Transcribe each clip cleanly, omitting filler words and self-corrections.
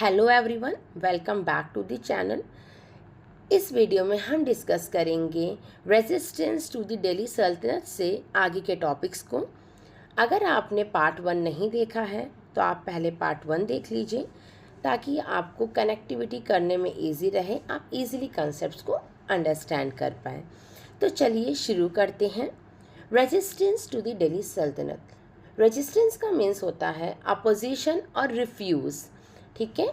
Hello everyone, welcome back to the channel. इस video में हम डिस्कस करेंगे रेजिस्टेंस टू द दिल्ली सल्तनत से आगे के टॉपिक्स को। अगर आपने पार्ट 1 नहीं देखा है तो आप पहले पार्ट 1 देख लीजिए ताकि आपको कनेक्टिविटी करने में इजी रहे, आप इजीली कंसेप्ट्स को अंडरस्टैंड कर पाएँ। तो चलिए शुरू करते हैं। रेजिस्टेंस टू द दिल्ली सल्तनत। रेजिस्टेंस का मीन्स होता है अपोजिशन और रिफ्यूज़। ठीक है,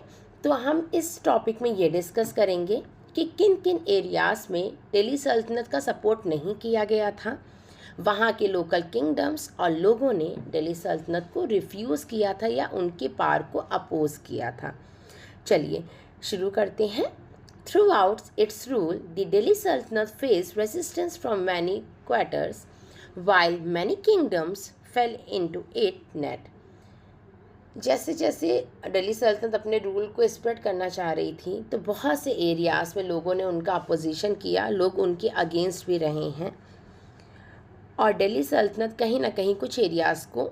तो हम इस टॉपिक में ये डिस्कस करेंगे कि किन किन एरियाज़ में दिल्ली सल्तनत का सपोर्ट नहीं किया गया था, वहाँ के लोकल किंगडम्स और लोगों ने दिल्ली सल्तनत को रिफ्यूज़ किया था या उनके पावर को अपोज किया था। चलिए शुरू करते हैं। Throughout its rule the Delhi Sultanate face resistance from many quarters while many kingdoms fell into its net। जैसे जैसे दिल्ली सल्तनत अपने रूल को स्प्रेड करना चाह रही थी तो बहुत से एरियाज़ में लोगों ने उनका अपोजिशन किया, लोग उनके अगेंस्ट भी रहे हैं और दिल्ली सल्तनत कहीं ना कहीं कुछ एरियाज़ को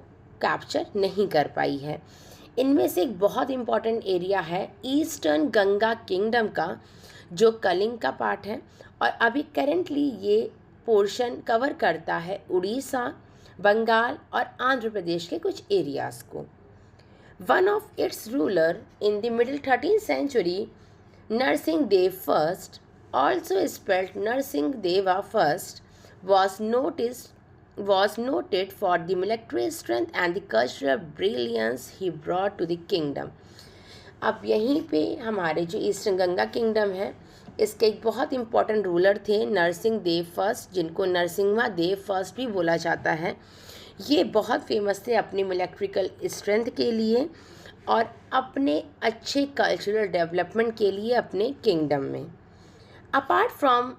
कैप्चर नहीं कर पाई है। इनमें से एक बहुत इम्पॉर्टेंट एरिया है ईस्टर्न गंगा किंगडम का, जो कलिंग का पार्ट है और अभी करेंटली ये पोर्शन कवर करता है उड़ीसा, बंगाल और आंध्र प्रदेश के कुछ एरियाज़ को। One of its ruler in the middle 13th century, Narsingh Dev first, also spelled Narsingh Deva first, was noted for the military strength and the cultural brilliance he brought to the kingdom। अब यहीं पे हमारे जो eastern Ganga kingdom है, इसके एक बहुत important ruler थे नरसिंह देव फर्स्ट, जिनको नरसिम्हा देव फर्स्ट भी बोला जाता है। ये बहुत फेमस थे अपनी मिलिट्रिकल स्ट्रेंथ के लिए और अपने अच्छे कल्चरल डेवलपमेंट के लिए अपने किंगडम में। Apart from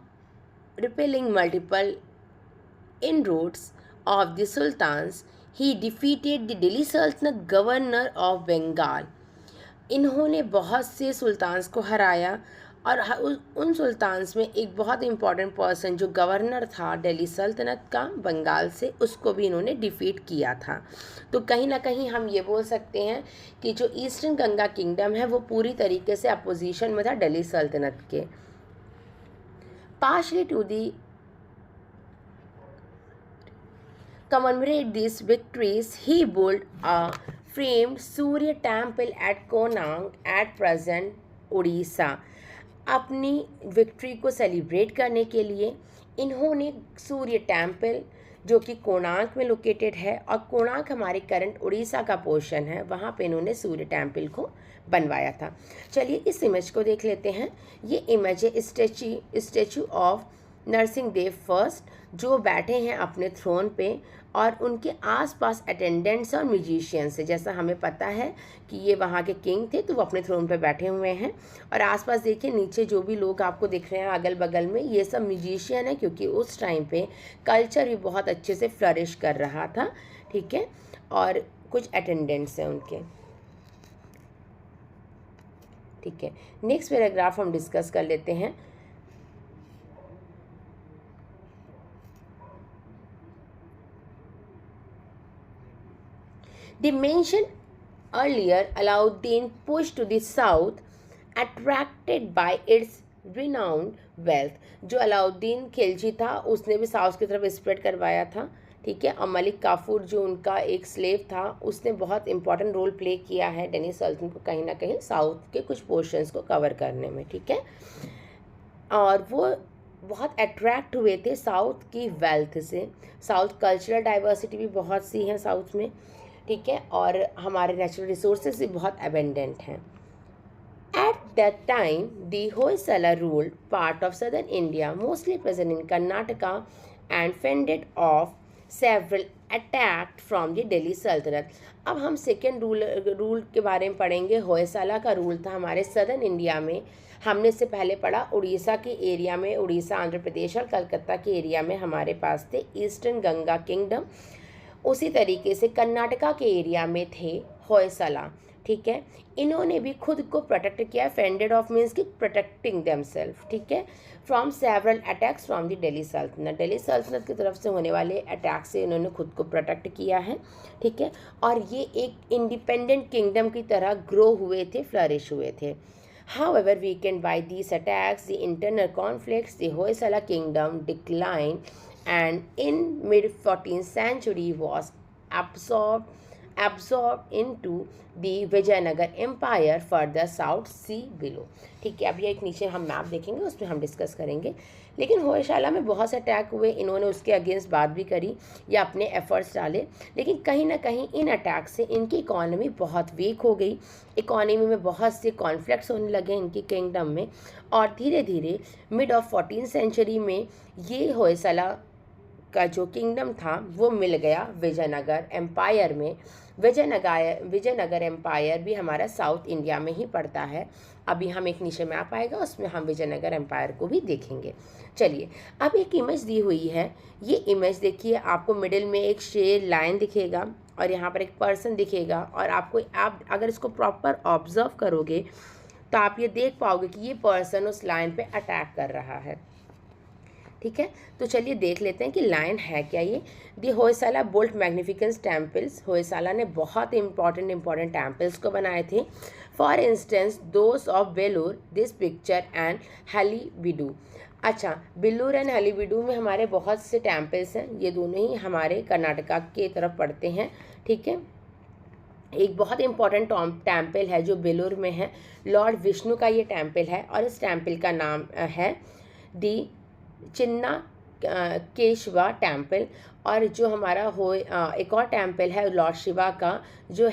repelling multiple inroads of the sultans, he defeated the Delhi sultanate governor of Bengal. इन्होंने बहुत से सुल्तान्स को हराया और उन सुल्तान्स में एक बहुत इम्पॉर्टेंट पर्सन जो गवर्नर था दिल्ली सल्तनत का बंगाल से, उसको भी इन्होंने डिफीट किया था। तो कहीं ना कहीं हम ये बोल सकते हैं कि जो ईस्टर्न गंगा किंगडम है वो पूरी तरीके से अपोजिशन में था दिल्ली सल्तनत के। Partially to the commemorate these victories, he built a framed Surya temple at Konark at present Odisha। अपनी विक्ट्री को सेलिब्रेट करने के लिए इन्होंने सूर्य टेम्पल जो कि कोणार्क में लोकेटेड है, और कोणार्क हमारे करंट उड़ीसा का पोर्शन है, वहाँ पे इन्होंने सूर्य टेम्पल को बनवाया था। चलिए इस इमेज को देख लेते हैं। ये इमेज है statue of Narasimha Deva first, जो बैठे हैं अपने थ्रोन पे और उनके आसपास अटेंडेंट्स और म्यूजिशियंस है। जैसा हमें पता है कि ये वहाँ के किंग थे तो वो अपने थ्रोन पे बैठे हुए हैं और आसपास देखिए नीचे जो भी लोग आपको दिख रहे हैं अगल बगल में, ये सब म्यूजिशियन है क्योंकि उस टाइम पे कल्चर भी बहुत अच्छे से फ्लरिश कर रहा था। ठीक है, और कुछ अटेंडेंट्स हैं उनके। ठीक है, नेक्स्ट पैराग्राफ हम डिस्कस कर लेते हैं। The mentioned earlier Alauddin pushed to the south, attracted by its renowned wealth। जो अलाउद्दीन खिलजी था उसने भी साउथ की तरफ स्प्रेड करवाया था। ठीक है, और मलिक काफूर जो उनका एक स्लेव था उसने बहुत इंपॉर्टेंट रोल प्ले किया है दिल्ली सल्तनत को कहीं ना कहीं साउथ के कुछ पोर्शंस को कवर करने में। ठीक है, और वो बहुत अट्रैक्ट हुए थे साउथ की वेल्थ से। साउथ कल्चरल डाइवर्सिटी भी बहुत सी है साउथ में। ठीक है, और हमारे नेचुरल रिसोर्सेज भी बहुत अबेंडेंट हैं। At that time the Hoysala ruled part of southern India, mostly present in Karnataka and fended off several attack from the Delhi सल्तनत। अब हम सेकेंड रूल के बारे में पढ़ेंगे। होयसला का रूल था हमारे सदर्न इंडिया में। हमने इससे पहले पढ़ा उड़ीसा के एरिया में, उड़ीसा, आंध्र प्रदेश और कलकत्ता के एरिया में हमारे पास थे ईस्टर्न गंगा किंगडम। उसी तरीके से कर्नाटका के एरिया में थे होयसला। ठीक है। इन्होंने भी खुद को प्रोटेक्ट किया, फेंडेड ऑफ मीन्स कि प्रोटेक्टिंग देमसेल्फ, ठीक है, from several attacks from the Delhi सल्तनत। दिल्ली सल्तनत की तरफ से होने वाले अटैक से इन्होंने खुद को प्रोटेक्ट किया है, ठीक है। और ये एक इंडिपेंडेंट किंगडम की तरह ग्रो हुए थे, फ्लरिश हुए थे। However, weakened by these attacks, the internal conflicts, the Hoysala kingdom declined, and in mid-14th century was absorbed into the Vijayanagar Empire further south sea below। ठीक है, अब ये एक नीचे हम मैप देखेंगे, उसमें हम डिस्कस करेंगे। लेकिन होयसाला में बहुत से अटैक हुए, इन्होंने उसके अगेंस्ट बात भी करी या अपने एफर्ट्स डाले, लेकिन कहीं ना कहीं इन अटैक से इनकी इकॉनमी बहुत वीक हो गई। इकॉनमी में बहुत से कॉन्फ्लिक्ट्स होने लगे इनकी किंगडम में, और धीरे धीरे मिड ऑफ 14th सेंचुरी में ये होयसाला का जो किंगडम था वो मिल गया विजयनगर एम्पायर में। विजयनगर एम्पायर भी हमारा साउथ इंडिया में ही पड़ता है। अभी हम एक नीचे मैप आएगा, उसमें हम विजयनगर एम्पायर को भी देखेंगे। चलिए, अब एक इमेज दी हुई है, ये इमेज देखिए, आपको मिडिल में एक शेर लाइन दिखेगा और यहाँ पर एक पर्सन दिखेगा, और आप अगर इसको प्रॉपर ऑब्जर्व करोगे तो आप ये देख पाओगे कि ये पर्सन उस लाइन पे अटैक कर रहा है, ठीक है। तो चलिए देख लेते हैं कि लाइन है क्या ये। दी होयसाला बुल्ट मैग्निफिकेंस टेम्पल्स, होयसाला ने बहुत इंपॉर्टेंट टेम्पल्स को बनाए थे। For instance those of Belur, this picture and Halebidu. अच्छा, बेलूर एंड हलीबीडू में हमारे बहुत से टेम्पल्स हैं, ये दोनों ही हमारे कर्नाटका के तरफ पड़ते हैं, ठीक है। एक बहुत इंपॉर्टेंट टेम्पल है जो बेलूर में है, लॉर्ड विष्णु का ये टेम्पल है, और इस टेम्पल का नाम है दी चिन्ना केशवा टेम्पल। और जो हमारा एक और टेम्पल है लॉर्ड शिवा का, जो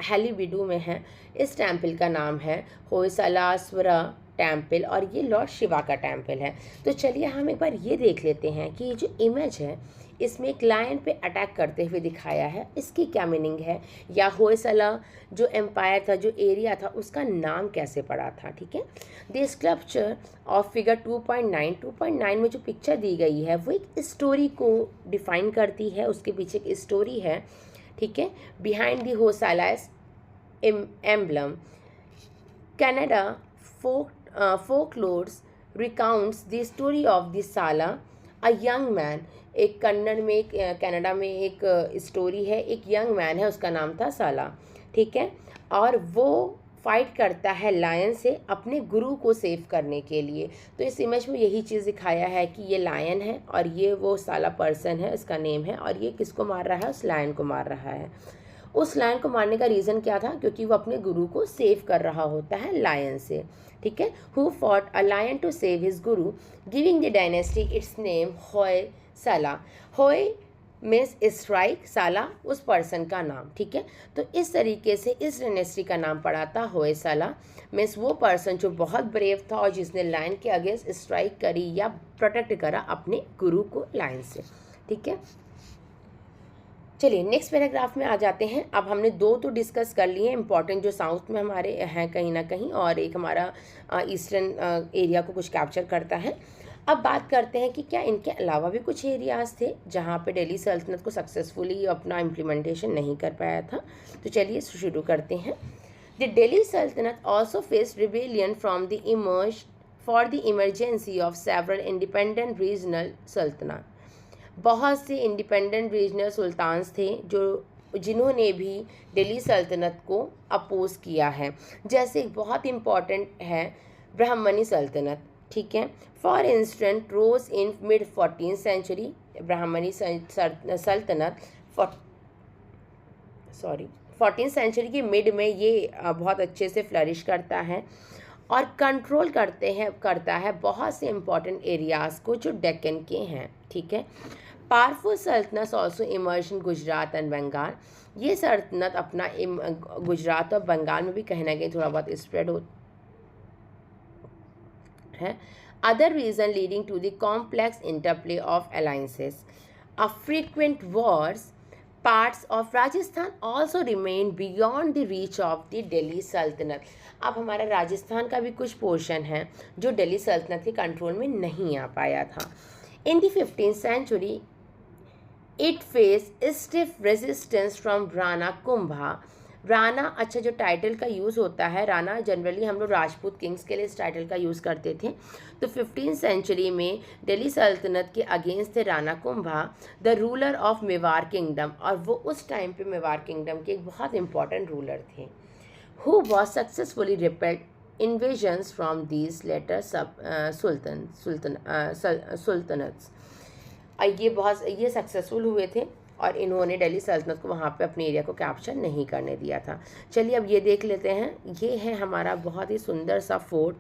हेलीबीडू में है, इस टेम्पल का नाम है होयसालास्वरा टेम्पल, और ये लॉर्ड शिवा का टेम्पल है। तो चलिए हम एक बार ये देख लेते हैं कि ये जो इमेज है इसमें एक लायन पे अटैक करते हुए दिखाया है, इसकी क्या मीनिंग है, या होयसला जो एम्पायर था, जो एरिया था, उसका नाम कैसे पड़ा था, ठीक है। द स्कल्पचर ऑफ फिगर 2.9 में जो पिक्चर दी गई है वो एक स्टोरी को डिफाइन करती है, उसके पीछे एक स्टोरी है, ठीक है। Behind the Hoysalas emblem, Kannada folklore recounts the story of the साला, a young man। एक कन्नड़ में, एक कनाडा में एक स्टोरी है, एक यंग मैन है, उसका नाम था साला, ठीक है। और वो फाइट करता है लायन से अपने गुरु को सेव करने के लिए। तो इस इमेज में यही चीज़ दिखाया है कि ये लायन है और ये वो साला पर्सन है, इसका नेम है, और ये किसको मार रहा है, उस लायन को मार रहा है। उस लायन को मारने का रीज़न क्या था, क्योंकि वो अपने गुरु को सेव कर रहा होता है लायन से, ठीक है। Who fought a lion to save his guru, giving the dynasty its name Hoysala. Hoy means strike, साला उस पर्सन का नाम, ठीक है। तो इस तरीके से इस डायनेस्टी का नाम पड़ा था होयसाला, मीन्स वो पर्सन जो बहुत ब्रेव था और जिसने लायन के अगेंस्ट स्ट्राइक करी या प्रोटेक्ट करा अपने गुरु को लायन से, ठीक है। चलिए नेक्स्ट पैराग्राफ में आ जाते हैं। अब हमने दो तो डिस्कस कर लिए इंपॉर्टेंट जो साउथ में हमारे हैं कहीं ना कहीं, और एक हमारा ईस्टर्न एरिया को कुछ कैप्चर करता है। अब बात करते हैं कि क्या इनके अलावा भी कुछ एरियाज़ थे जहाँ पे दिल्ली सल्तनत को सक्सेसफुली अपना इम्प्लीमेंटेशन नहीं कर पाया था। तो चलिए शुरू करते हैं। द दिल्ली सल्तनत also faced rebellion from the emergency of several independent regional सल्तनत। बहुत से इंडिपेंडेंट रीजनल सुल्तान्स थे जिन्होंने भी दिल्ली सल्तनत को अपोज किया है। जैसे बहुत इम्पॉर्टेंट है ब्राह्मणी सल्तनत, ठीक है। For instance rose in mid 14th century, Bahmani Sultanate 14th century की मिड में ये बहुत अच्छे से फ्लरिश करता है और कंट्रोल करता है बहुत से इंपॉर्टेंट एरियाज़ को जो डेक्कन के हैं, ठीक है। Powerful sultanate also emerge in Gujarat and Bengal. ये सल्तनत अपना गुजरात और बंगाल में भी कहीं ना कहीं थोड़ा बहुत स्प्रेड हो है। Other region leading to the complex interplay of alliances, a frequent wars, parts of Rajasthan also remain beyond the reach of the Delhi सल्तनत। अब हमारा राजस्थान का भी कुछ पोर्शन है जो दिल्ली सल्तनत के कंट्रोल में नहीं आ पाया था। In the 15th century, it faced stiff resistance from Rana Kumbha, Rana, अच्छा जो टाइटल का यूज़ होता है राणा, जनरली हम लोग राजपूत किंग्स के लिए इस टाइटल का यूज़ करते थे। तो 15वीं सेंचुरी में दिल्ली सल्तनत के अगेंस्ट थे Rana Kumbha, the ruler of Mewar kingdom, और वो उस टाइम पे मेवाड़ किंगडम के एक बहुत इंपॉर्टेंट रूलर थे, who was successfully repelled invasions from these later sultanates। ये सक्सेसफुल हुए थे और इन्होंने दिल्ली सल्तनत को वहाँ पे अपने एरिया को कैप्चर नहीं करने दिया था। चलिए अब ये देख लेते हैं, ये है हमारा बहुत ही सुंदर सा फोर्ट,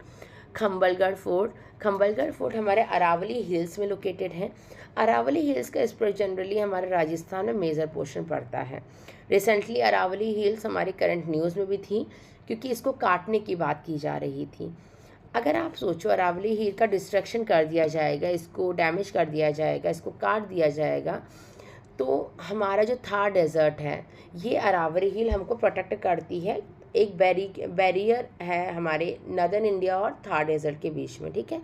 खम्बलगढ़ फोर्ट। खम्बलगढ़ फोर्ट हमारे अरावली हिल्स में लोकेटेड है। अरावली हिल्स का इस पर जनरली हमारे राजस्थान में मेजर पोर्शन पड़ता है। रिसेंटली अरावली हिल्स हमारी करंट न्यूज़ में भी थी क्योंकि इसको काटने की बात की जा रही थी। अगर आप सोचो अरावली हिल का डिस्ट्रक्शन कर दिया जाएगा, इसको डैमेज कर दिया जाएगा, इसको काट दिया जाएगा, तो हमारा जो थार डेजर्ट है ये अरावली हिल हमको प्रोटेक्ट करती है। एक बैरियर है हमारे नदर्न इंडिया और थार डेजर्ट के बीच में, ठीक है।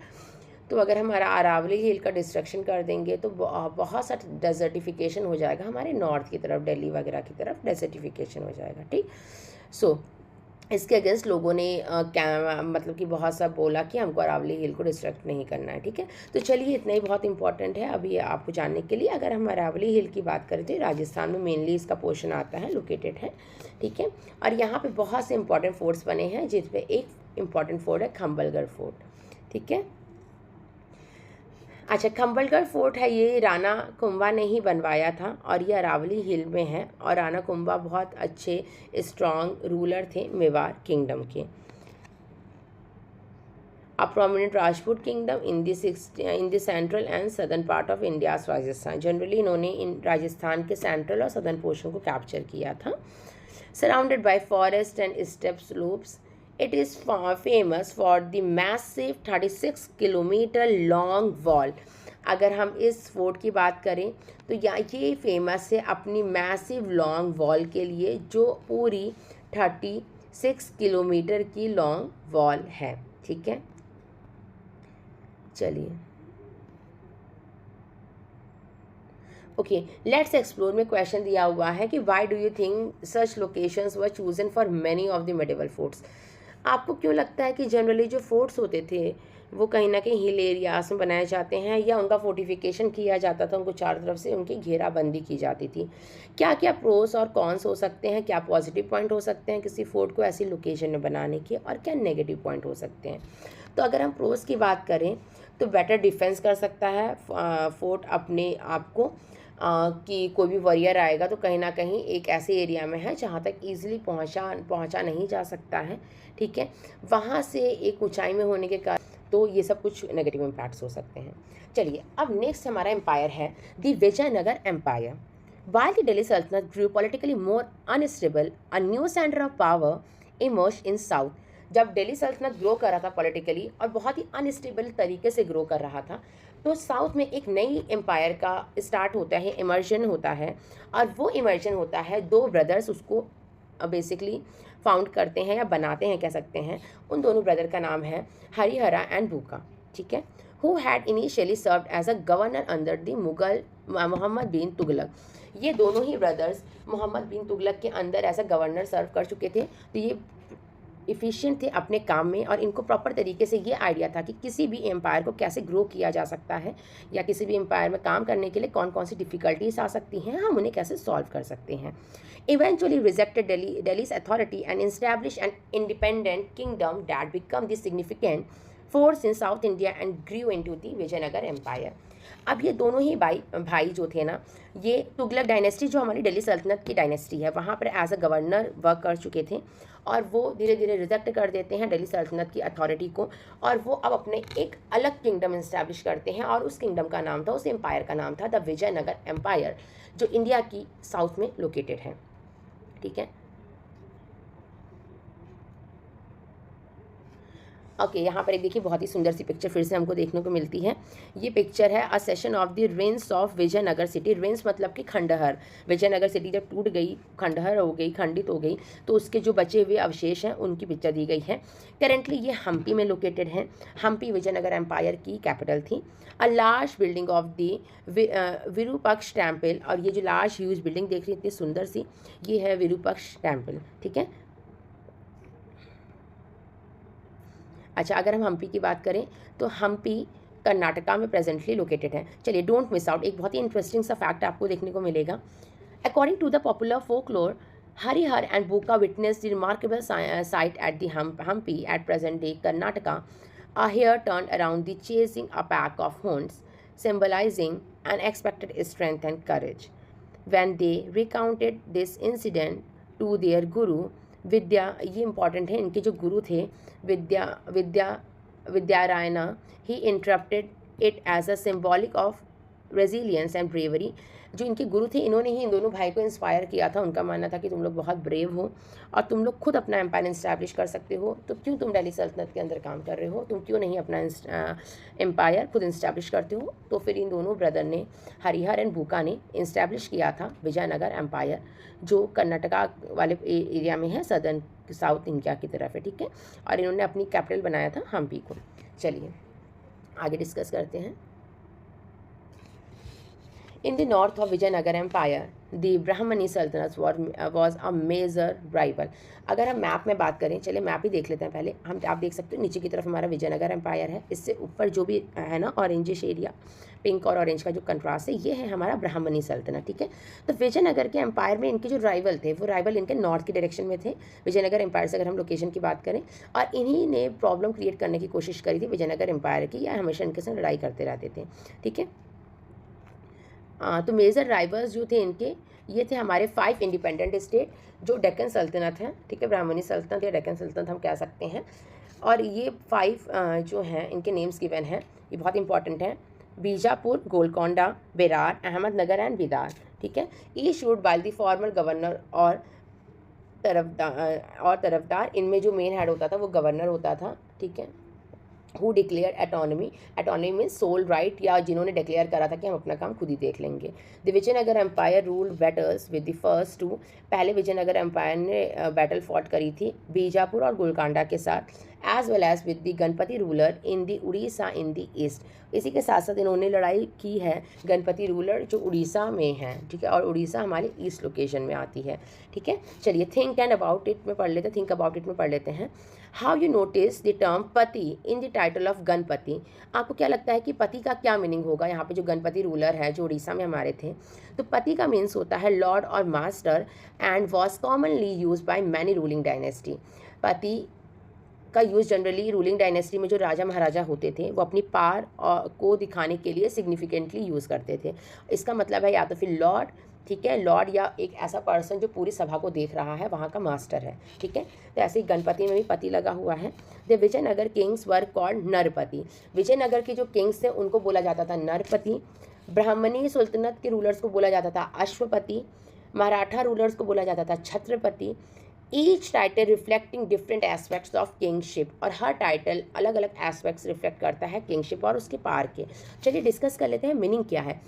तो अगर हमारा अरावली हिल का डिस्ट्रक्शन कर देंगे तो बहुत सा डेजर्टिफिकेशन हो जाएगा हमारे नॉर्थ की तरफ, दिल्ली वगैरह की तरफ डेजर्टिफिकेशन हो जाएगा, ठीक। सो इसके अगेंस्ट लोगों ने मतलब कि बहुत सा बोला कि हमको अरावली हिल को डिस्ट्रक्ट नहीं करना है, ठीक है। तो चलिए इतना ही बहुत इंपॉर्टेंट है अभी आपको जानने के लिए। अगर हम अरावली हिल की बात करें तो राजस्थान में मेनली इसका पोर्शन आता है, लोकेटेड है, ठीक है। और यहाँ पे बहुत से इंपॉर्टेंट फोर्ट्स बने हैं जिसमें एक इंपॉर्टेंट फोर्ट है खम्बलगढ़ फोर्ट, ठीक है। अच्छा, खम्बलगढ़ फोर्ट है ये राणा कुंभा ने ही बनवाया था और ये अरावली हिल में है। और राणा कुंभा बहुत अच्छे स्ट्रॉन्ग रूलर थे मेवाड़ किंगडम के। A prominent Rajput kingdom in the central and southern part of India Rajasthan. Generally इन्होंने इन राजस्थान के सेंट्रल और सदर्न पोर्शन को कैप्चर किया था। Surrounded by forest and step slopes, it is famous for the massive 36 kilometre long wall. अगर हम इस fort की बात करें तो ये फेमस है अपनी मैसिव लॉन्ग वॉल के लिए, जो पूरी 36 किलोमीटर की लॉन्ग वॉल है, ठीक है। चलिए ओके, लेट्स एक्सप्लोर में क्वेश्चन दिया हुआ है कि why do you think such locations were chosen for many of the medieval forts. आपको क्यों लगता है कि जनरली जो फोर्ट्स होते थे वो कहीं ना कहीं हिल एरियाज में बनाए जाते हैं या उनका फोर्टिफिकेशन किया जाता था, उनको चारों तरफ से उनकी घेराबंदी की जाती थी। क्या क्या प्रोस और कॉन्स हो सकते हैं, क्या पॉजिटिव पॉइंट हो सकते हैं किसी फोर्ट को ऐसी लोकेशन में बनाने के, और क्या नेगेटिव पॉइंट हो सकते हैं। तो अगर हम प्रोस की बात करें तो बेटर डिफेंस कर सकता है फोर्ट अपने आप को, कि कोई भी वॉरियर आएगा तो कहीं ना कहीं एक ऐसे एरिया में है जहाँ तक ईजिली पहुँचा नहीं जा सकता है, ठीक है। वहाँ से एक ऊंचाई में होने के कारण तो ये सब कुछ नेगेटिव इम्पैक्ट्स हो सकते हैं। चलिए अब नेक्स्ट हमारा एम्पायर है the Vijayanagara empire. While the Delhi Sultanate grew politically more unstable, a new center of power emerged in south। जब दिल्ली सल्तनत ग्रो कर रहा था पॉलिटिकली और बहुत ही अनस्टेबल तरीके से ग्रो कर रहा था, तो साउथ में एक नई एम्पायर का स्टार्ट होता है, इमर्जन होता है। और वो इमर्जन होता है, दो ब्रदर्स उसको बेसिकली फाउंड करते हैं या बनाते हैं कह सकते हैं। उन दोनों ब्रदर का नाम है हरिहरा एंड भूका, ठीक है। Who had initially served as a governor under the Mughal Mohammad bin Tughlaq. ये दोनों ही ब्रदर्स मोहम्मद बिन तुगलक के अंदर एज अ गवर्नर सर्व कर चुके थे। तो ये इफ़िशिएंट थे अपने काम में और इनको प्रॉपर तरीके से ये आइडिया था कि किसी भी एम्पायर को कैसे ग्रो किया जा सकता है या किसी भी एम्पायर में काम करने के लिए कौन कौन सी डिफ़िकल्टीज आ सकती हैं, हम उन्हें कैसे सॉल्व कर सकते हैं। Eventually rejected Delhi's authority and established an independent kingdom that became the significant force in South India and grew into the Vijayanagara empire. अब ये दोनों ही भाई जो थे ना, ये तुगलक डायनेस्टी जो हमारी दिल्ली सल्तनत की डायनेस्टी है वहाँ पर एज अ गवर्नर वर्क कर चुके थे और वो धीरे धीरे रिजेक्ट कर देते हैं दिल्ली सल्तनत की अथॉरिटी को और वो अब अपने एक अलग किंगडम इस्टेब्लिश करते हैं और उस किंगडम का नाम था, उस एम्पायर का नाम था द विजयनगर एम्पायर, जो इंडिया की साउथ में लोकेटेड है, ठीक है। ओके, यहाँ पर एक देखिए बहुत ही सुंदर सी पिक्चर फिर से हमको देखने को मिलती है। ये पिक्चर है a session of the ruins of Vijayanagara city. Ruins मतलब कि खंडहर। विजयनगर सिटी जब टूट गई, खंडहर हो गई, खंडित हो गई, तो उसके जो बचे हुए अवशेष हैं उनकी पिक्चर दी गई है। करेंटली ये हम्पी में लोकेटेड है। हम्पी विजयनगर एम्पायर की कैपिटल थी। A large building of the Virupaksha temple, और ये जो लार्ज ह्यूज बिल्डिंग देख रही है इतनी सुंदर सी, ये है विरूपक्ष टेम्पल। ठीक है। अच्छा, अगर हम हम्पी की बात करें तो हम्पी कर्नाटका में प्रेजेंटली लोकेटेड है। चलिए, डोंट मिस आउट, एक बहुत ही इंटरेस्टिंग सा फैक्ट आपको देखने को मिलेगा। According to the popular folklore, Harihara and Bukka witness the remarkable sight at the Hampi at present day Karnataka. A hare turned around the chasing a pack of hounds, symbolizing unexpected strength and courage. When they recounted this incident to their guru, Vidya, ये important है, इनके जो गुरु थे Vidyaranya, he interpreted it as a symbolic of resilience and bravery. जो इनके गुरु थे, इन्होंने ही इन दोनों भाई को इंस्पायर किया था। उनका मानना था कि तुम लोग बहुत ब्रेव हो और तुम लोग खुद अपना एम्पायर इस्टेब्लिश कर सकते हो, तो क्यों तुम दिल्ली सल्तनत के अंदर काम कर रहे हो, तुम क्यों नहीं अपना एम्पायर खुद इस्टेब्लिश करते हो। तो फिर इन दोनों ब्रदर ने, हरिहर एंड भूका ने, इस्टेब्लिश किया था विजयनगर एम्पायर, जो कर्नाटका वाले एरिया में है, सदर्न साउथ इंडिया की तरफ है। ठीक है। और इन्होंने अपनी कैपिटल बनाया था हम्पी को। चलिए आगे डिस्कस करते हैं। In the north of Vijayanagar Empire, the Brahmani Sultanate was a major rival. अगर हम मैप में बात करें, चलिए मैप ही देख लेते हैं पहले। हम आप देख सकते हो नीचे की तरफ हमारा विजयनगर एम्पायर है, इससे ऊपर जो भी है ना ऑरेंजिश एरिया, पिंक और ऑरेंज का जो कंट्रास्ट है, ये है हमारा ब्राह्मणी सल्तनत। ठीक है। तो विजयनगर के एम्पायर में इनके जो राइवल थे, वो राइवल इनके नॉर्थ की डायरेक्शन में थे। विजयनगर एम्पायर से अगर हम लोकेशन की बात करें, और इन्हीं ने प्रॉब्लम क्रिएट करने की कोशिश करी थी विजयनगर एम्पायर की, या हमेशा इनके साथ लड़ाई करते रहते थे। ठीक है। तो मेजर राइवल्स जो थे इनके, ये थे हमारे 5 इंडिपेंडेंट स्टेट जो डेक्कन सल्तनत है। ठीक है। ब्राह्मणी सल्तनत या डेक्कन सल्तनत हम कह सकते हैं। और ये 5 जो हैं इनके नेम्स गिवन हैं, ये बहुत इंपॉर्टेंट हैं। बीजापुर, गोलकोंडा, बेरार, अहमदनगर एंड बिदार। ठीक है। Each ruled by the former governor और तरफदार। इनमें जो मेन हेड होता था वो गवर्नर होता था। ठीक है। Who declared autonomy, autonomy mean sole right, या जिन्होंने डिक्लेयर करा था कि हम अपना काम खुद ही देख लेंगे। The Vijayanagara empire ruled battles with the first 2, पहले विजयनगर एम्पायर ने बैटल फॉट करी थी बीजापुर और गोलकांडा के साथ, as well as with the Ganapati ruler in the Orissa in the east. इसी के साथ साथ इन्होंने लड़ाई की है गणपति रूलर जो उड़ीसा में है। ठीक है। और उड़ीसा हमारे ईस्ट लोकेशन में आती है। ठीक है। चलिए थिंक एंड अबाउट इट में पढ़ लेते हैं, थिंक अबाउट इट में पढ़ लेते हैं। How you notice the term pati in the title of Ganapati. आपको क्या लगता है कि पति का क्या मीनिंग होगा। यहाँ पे जो गणपति रूलर है जो उड़ीसा में हमारे थे, तो पति का मीन्स होता है लॉर्ड और master, and was commonly use by many ruling dynasty. पति का यूज़ जनरली रूलिंग डायनेस्टी में जो राजा महाराजा होते थे वो अपनी पावर को दिखाने के लिए सिग्निफिकेंटली यूज़ करते थे। इसका मतलब है या तो फिर लॉर्ड, ठीक है, लॉर्ड, या एक ऐसा पर्सन जो पूरी सभा को देख रहा है, वहाँ का मास्टर है। ठीक है। तो ऐसे ही गणपति में भी पति लगा हुआ है। The Vijayanagara kings were called Narapati. Vijayanagara के जो किंग्स थे उनको बोला जाता था नरपति। ब्राह्मणी सुल्तनत के रूलर्स को बोला जाता था अश्वपति। मराठा रूलर्स को बोला जाता था Chhatrapati. Each title reflecting different aspects of kingship, और हर टाइटल अलग अलग एस्पेक्ट्स रिफ्लेक्ट करता है किंगशिप और उसके पार के। चलिए डिस्कस कर लेते हैं मीनिंग क्या है।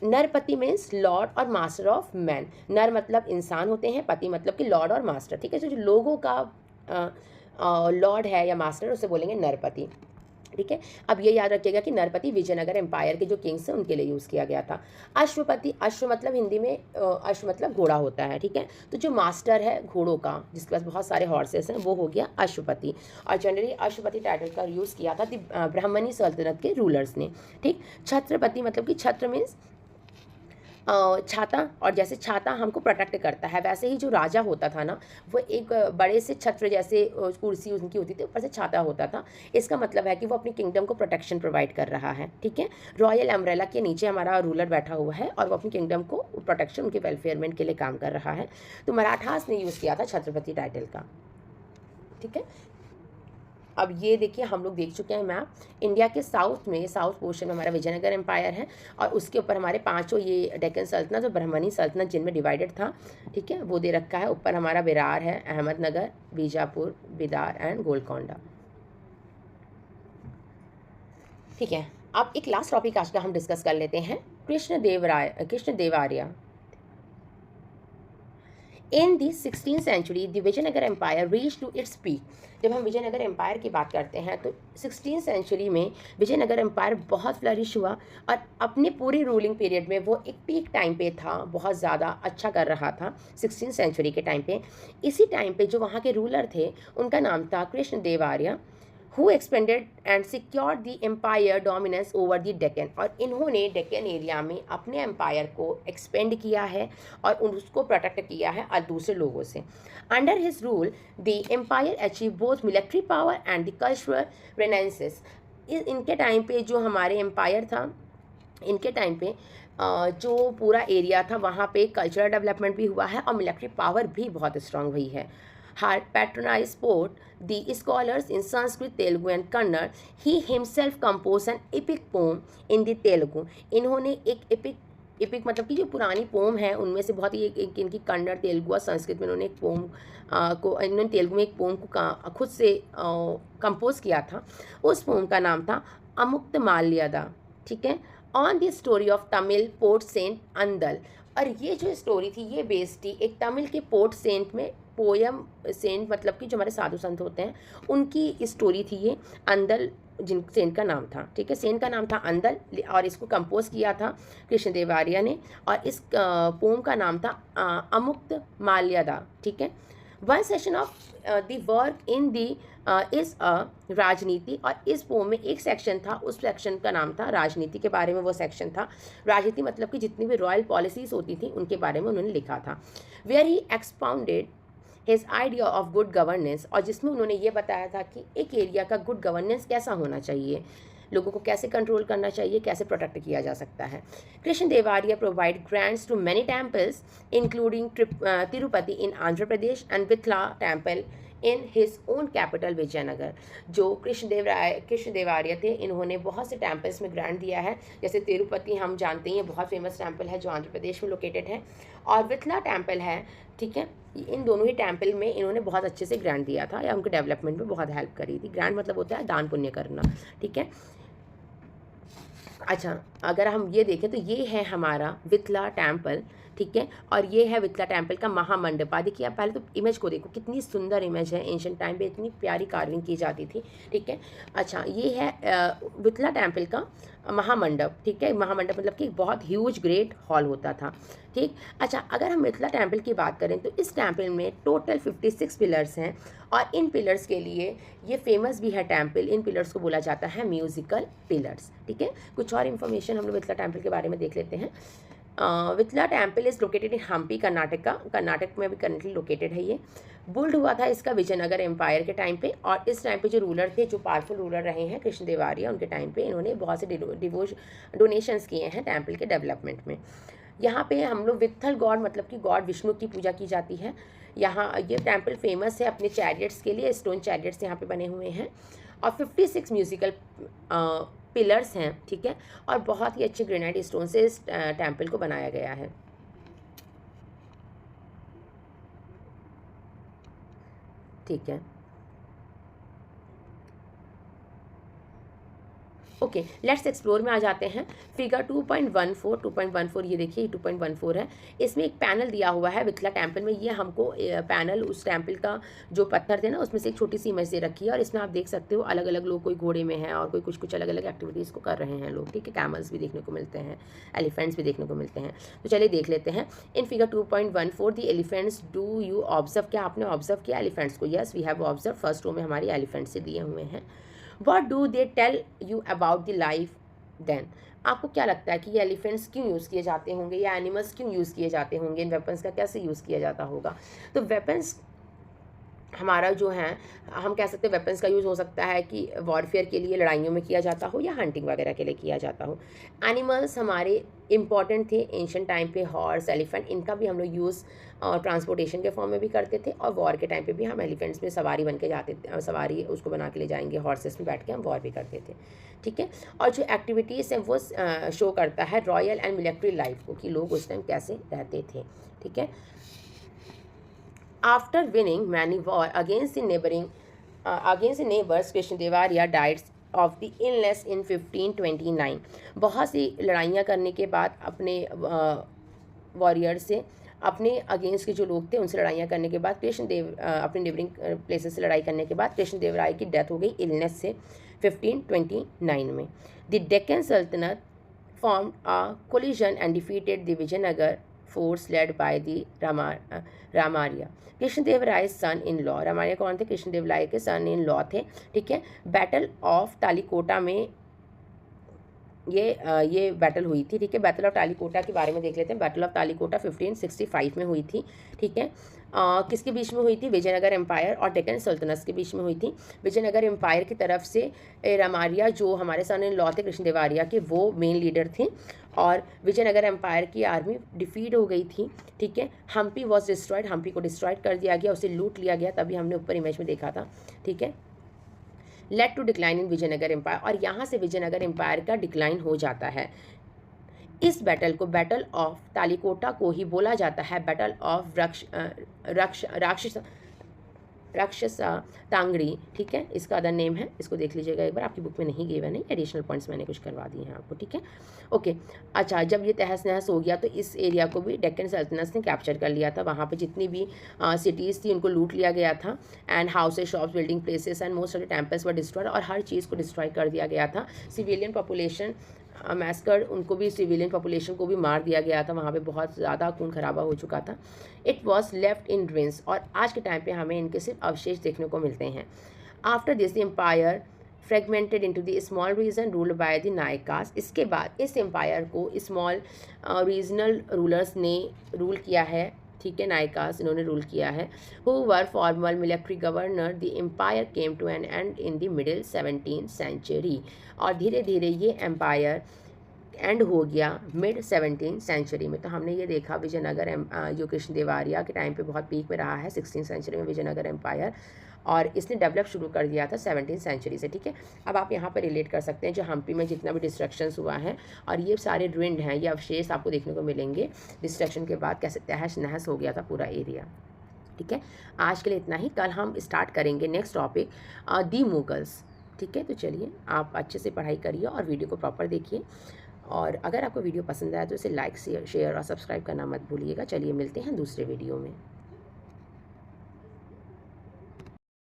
नरपति मीन्स लॉर्ड और मास्टर ऑफ मैन। नर मतलब इंसान होते हैं, पति मतलब कि लॉर्ड और मास्टर। ठीक है। तो जो लोगों का लॉर्ड है या मास्टर, उसे बोलेंगे नरपति। ठीक है। अब ये याद रखिएगा कि नरपति विजयनगर एम्पायर के जो किंग्स हैं उनके लिए यूज़ किया गया था। अश्वपति, अश्व मतलब हिंदी में अश्व मतलब घोड़ा होता है। ठीक है। तो जो मास्टर है घोड़ों का, जिसके पास बहुत सारे हॉर्सेस हैं, वो हो गया अश्वपति। और जनरली अश्वपति टाइटल का यूज़ किया था ब्राह्मणी सल्तनत के रूलर्स ने। ठीक। छत्रपति मतलब कि छत्र मीन्स छाता, और जैसे छाता हमको प्रोटेक्ट करता है, वैसे ही जो राजा होता था ना, वो एक बड़े से छत्र जैसे कुर्सी उनकी होती थी, ऊपर से छाता होता था। इसका मतलब है कि वो अपनी किंगडम को प्रोटेक्शन प्रोवाइड कर रहा है। ठीक है। रॉयल अम्ब्रेला के नीचे हमारा रूलर बैठा हुआ है और वो अपनी किंगडम को प्रोटेक्शन, उनके वेलफेयरमेंट के लिए काम कर रहा है। तो मराठास ने यूज़ किया था छत्रपति टाइटल का। ठीक है। अब ये देखिए हम लोग देख चुके हैं मैप। इंडिया के साउथ में, साउथ पोर्शन में हमारा विजयनगर एम्पायर है, और उसके ऊपर हमारे 5 ये डेक्कन सल्तनत और ब्राह्मणी सल्तनत जिनमें डिवाइडेड था। ठीक है। वो दे रखा है। ऊपर हमारा बेरार है, अहमदनगर, बीजापुर, बिदार एंड गोलकोंडा। ठीक है, अब एक लास्ट टॉपिक आज का हम डिस्कस कर लेते हैं, Krishnadevaraya. In the 16th century the Vijayanagara empire reach to its peak. जब हम विजयनगर एम्पायर की बात करते हैं तो 16th सेंचुरी में विजयनगर एम्पायर बहुत फ्लरिश हुआ और अपने पूरे रूलिंग पीरियड में वो एक पीक टाइम पे था, बहुत ज़्यादा अच्छा कर रहा था 16th सेंचुरी के टाइम पे। इसी टाइम पे जो वहाँ के रूलर थे उनका नाम था Krishnadevaraya, who expanded and secured the empire dominance over the Deccan. और इन्होंने डेक्कन एरिया में अपने एम्पायर को एक्सपेंड किया है और उसको प्रोटेक्ट किया है और दूसरे लोगों से। Under his rule the empire achieve both military power and the cultural renaissance. इनके टाइम पे जो हमारे एम्पायर था, इनके टाइम पे जो पूरा एरिया था वहाँ पे कल्चरल डेवलपमेंट भी हुआ है और मिलिट्री पावर भी बहुत स्ट्रांग हुई है। had patronized sport the scholars in Sanskrit, Telugu and Kannada. He himself composed an epic poem in the Telugu. इन्होंने एक एपिक मतलब कि जो पुरानी पोम है उनमें से बहुत ही एक इनकी कन्नड़, तेलुगु और संस्कृत में इन्होंने एक पोम को, इन्होंने तेलुगु में एक पोम को खुद से कंपोज किया था। उस पोम का नाम था अमुक्त माल्यादा। ठीक है, on the story of Tamil poet saint Andal. और ये जो स्टोरी थी ये बेस्ड थी एक तमिल के पोर्ट सेंट में, पोयम सेंट मतलब कि जो हमारे साधु संत होते हैं उनकी स्टोरी थी ये, अंदल जिन सेंट का नाम था। ठीक है, सेंट का नाम था अंदल और इसको कंपोज किया था कृष्णदेवराय ने और इस पोम का नाम था अमुक्त माल्यादा। ठीक है, one section of the work in the इस राजनीति। और इस पोम में एक सेक्शन था, उस सेक्शन का नाम था राजनीति के बारे में, वो सेक्शन था राजनीति मतलब कि जितनी भी रॉयल पॉलिसीज होती थी उनके बारे में उन्होंने लिखा था। Where he expounded his idea of good governance. और जिसमें उन्होंने ये बताया था कि एक एरिया का गुड गवर्नेंस कैसा होना चाहिए, लोगों को कैसे कंट्रोल करना चाहिए, कैसे प्रोटेक्ट किया जा सकता है। Krishnadevaraya provide grants to many temples including Tirupati in Andhra Pradesh and Vitthala temple in his own capital Vijayanagara. जो कृष्णदेवराय थे इन्होंने बहुत से टेम्पल्स में ग्रांट दिया है, जैसे तिरुपति हम जानते हैं बहुत फेमस टेम्पल है जो आंध्र प्रदेश में लोकेटेड है, और विथला टेम्पल है। ठीक है, इन दोनों ही टेम्पल में इन्होंने बहुत अच्छे से ग्रांट दिया था या उनके डेवलपमेंट में बहुत हेल्प करी थी। ग्रांट मतलब होता है दान पुण्य करना। ठीक है, अच्छा अगर हम ये देखें तो ये है हमारा विथला टेम्पल। ठीक है, और ये है विथला टेम्पल का महामंडपा। देखिए आप पहले तो इमेज को देखो, कितनी सुंदर इमेज है, एंशिएंट टाइम पे इतनी प्यारी कार्विंग की जाती थी। ठीक है, अच्छा ये है विथला टेम्पल का महामंडप। ठीक है, महामंडप मतलब कि बहुत ह्यूज ग्रेट हॉल होता था। ठीक, अच्छा अगर हम मिथिला टेम्पल की बात करें तो इस टेम्पल में टोटल 56 पिलर्स हैं और इन पिलर्स के लिए ये फेमस भी है टेम्पल। इन पिलर्स को बोला जाता है म्यूजिकल पिलर्स। ठीक है, कुछ और इन्फॉर्मेशन हम लोग मिथिला टेम्पल के बारे में देख लेते हैं। Vitthala temple is located in Hampi Karnataka में भी करंटली लोकेटेड है। ये बिल्ड हुआ था इसका विजयनगर एम्पायर के टाइम पे, और इस टाइम पे जो रूलर थे, जो पावरफुल रूलर रहे हैं कृष्णदेवराय, उनके टाइम पे इन्होंने बहुत से डोनेशंस किए हैं टेम्पल के डेवलपमेंट में। यहाँ पे हम लोग विट्ठल गॉड मतलब कि गॉड विष्णु की पूजा की जाती है। यहाँ ये टेम्पल फेमस है अपने चैरियट्स के लिए, स्टोन चैरियट्स यहाँ पे बने हुए हैं और 56 म्यूजिकल पिलर्स हैं। ठीक है, और बहुत ही अच्छे ग्रेनाइट स्टोन से इस टेम्पल को बनाया गया है। ठीक है, ओके लेट्स एक्सप्लोर में आ जाते हैं। फिगर 2.14 ये देखिए 2.14 है। इसमें एक पैनल दिया हुआ है विथला टेम्पल में। ये हमको पैनल उस टेम्पल का जो पत्थर थे ना उसमें से एक छोटी सी इमेज दे रखी है, और इसमें आप देख सकते हो अलग अलग लोग, कोई घोड़े में है और कोई कुछ अलग अलग एक्टिविटीज़ को कर रहे हैं लोग। ठीक है, कैमल्स भी देखने को मिलते हैं, एलिफेंट्स भी देखने को मिलते हैं। तो चलिए देख लेते हैं। In figure 2.14 the elephants do you observe. क्या आपने ऑब्जर्व किया एलिफेंट्स को? Yes we have observe. First row में हमारी एलिफेंट्स से दिए हुए हैं। What do they tell you about the life then? आपको क्या लगता है कि ये एलिफेंट्स क्यों यूज़ किए जाते होंगे या एनिमल्स क्यों यूज़ किए जाते होंगे? इन वेपन्स का कैसे यूज़ किया जाता होगा? तो वेपन्स हमारा जो है, हम कह सकते हैं वेपन्स का यूज़ हो सकता है कि वॉरफेयर के लिए, लड़ाइयों में किया जाता हो या हंटिंग वगैरह के लिए किया जाता हो। एनिमल्स हमारे इंपॉर्टेंट थे एंशिएंट टाइम पे, हॉर्स, एलिफेंट, इनका भी हम लोग यूज़ ट्रांसपोर्टेशन के फॉर्म में भी करते थे, और वॉर के टाइम पे भी हम एलिफेंट्स में सवारी बन के जाते थे, सवारी उसको बना के ले जाएंगे, हॉर्सेस में बैठ के हम वॉर भी करते थे। ठीक है, और जो एक्टिविटीज़ हैं वो शो करता है रॉयल एंड मिलिट्री लाइफ को, कि लोग उस टाइम कैसे रहते थे। ठीक है, After winning many war against the neighbors, Krishnadevaraya died of the illness इन 1529। बहुत सी लड़ाइयाँ करने के बाद अपने वॉरियर से, अपने अगेंस्ट के जो लोग थे उनसे लड़ाइयाँ करने के बाद कृष्णदेव अपने नेबरिंग प्लेसेस से लड़ाई करने के बाद कृष्णदेवराय की डेथ हो गई इलनेस से 1529 में। द डेक्कन सल्तनत formed a coalition and defeated the Vijayanagar force led by the Ramaraya. Krishnadevaraya son in law, Ramaraya कौन थे? कृष्णदेवराय के सन इन लॉ थे, ठीक है। बैटल ऑफ तालीकोटा में ये बैटल हुई थी, ठीक है। बैटल ऑफ तालीकोटा के बारे में देख लेते हैं। बैटल ऑफ तालीकोटा 1565 में हुई थी, ठीक है। किसके बीच में हुई थी? विजयनगर एम्पायर और डेक्कन सल्तनत के बीच में हुई थी। विजयनगर एम्पायर की तरफ से रामार्य जो हमारे सन इन लॉ थे कृष्णदेवराय के, वो मेन लीडर थे और विजयनगर एम्पायर की आर्मी डिफीट हो गई थी, ठीक है। हम्पी वॉज डिस्ट्रॉयड, हम्पी को डिस्ट्रॉयड कर दिया गया, उसे लूट लिया गया, तभी हमने ऊपर इमेज में देखा था, ठीक है। Led to decline in Vijayanagara empire, और यहाँ से विजयनगर एम्पायर का डिक्लाइन हो जाता है। इस बैटल को, बैटल ऑफ तालीकोटा को ही बोला जाता है बैटल ऑफ राक्षसा तांगड़ी, ठीक है। इसका अदर नेम है, इसको देख लीजिएगा एक बार, आपकी बुक में नहीं गिवन है, एडिशनल पॉइंट्स मैंने कुछ करवा दिए हैं आपको, ठीक है। ओके, अच्छा, जब ये तहस नहस हो गया तो इस एरिया को भी डेक्कन सल्तनत ने कैप्चर कर लिया था। वहाँ पे जितनी भी सिटीज़ थी उनको लूट लिया गया था, and houses, shops, building places and most of the temples were destroyed, और हर चीज़ को डिस्ट्रॉय कर दिया गया था। सिविलियन पॉपुलेशन मैस्कर, उनको भी, सिविलियन पॉपुलेशन को भी मार दिया गया था। वहाँ पे बहुत ज़्यादा खून खराबा हो चुका था। It was left in drinks, और आज के टाइम पे हमें इनके सिर्फ अवशेष देखने को मिलते हैं। After this the empire fragmented into the small region ruled by the Nayakas. इसके बाद इस एम्पायर को स्मॉल रीजनल रूलर्स ने रूल किया है, ठीक है। नायकास इन्होंने रूल किया है। Who were formal military governor. The empire came to an end in the middle 17th century, और धीरे धीरे ये एम्पायर एंड हो गया मिड 17th सेंचुरी में। तो हमने ये देखा विजयनगर जो कृष्णदेवराय के टाइम पे बहुत पीक में रहा है 16th सेंचुरी में विजयनगर एम्पायर, और इसने डेवलप शुरू कर दिया था 17th सेंचुरी से, ठीक है। अब आप यहाँ पर रिलेट कर सकते हैं जो हम्पी में जितना भी डिस्ट्रक्शंस हुआ है, और ये सारे रुइंड हैं, ये अवशेष आपको देखने को मिलेंगे डिस्ट्रक्शन के बाद, कैसे तहस नहस हो गया था पूरा एरिया, ठीक है। आज के लिए इतना ही, कल हम स्टार्ट करेंगे नेक्स्ट टॉपिक दी मुगल्स, ठीक है। तो चलिए, आप अच्छे से पढ़ाई करिए और वीडियो को प्रॉपर देखिए, और अगर आपको वीडियो पसंद आया तो इसे लाइक शेयर और सब्सक्राइब करना मत भूलिएगा। चलिए, मिलते हैं दूसरे वीडियो में।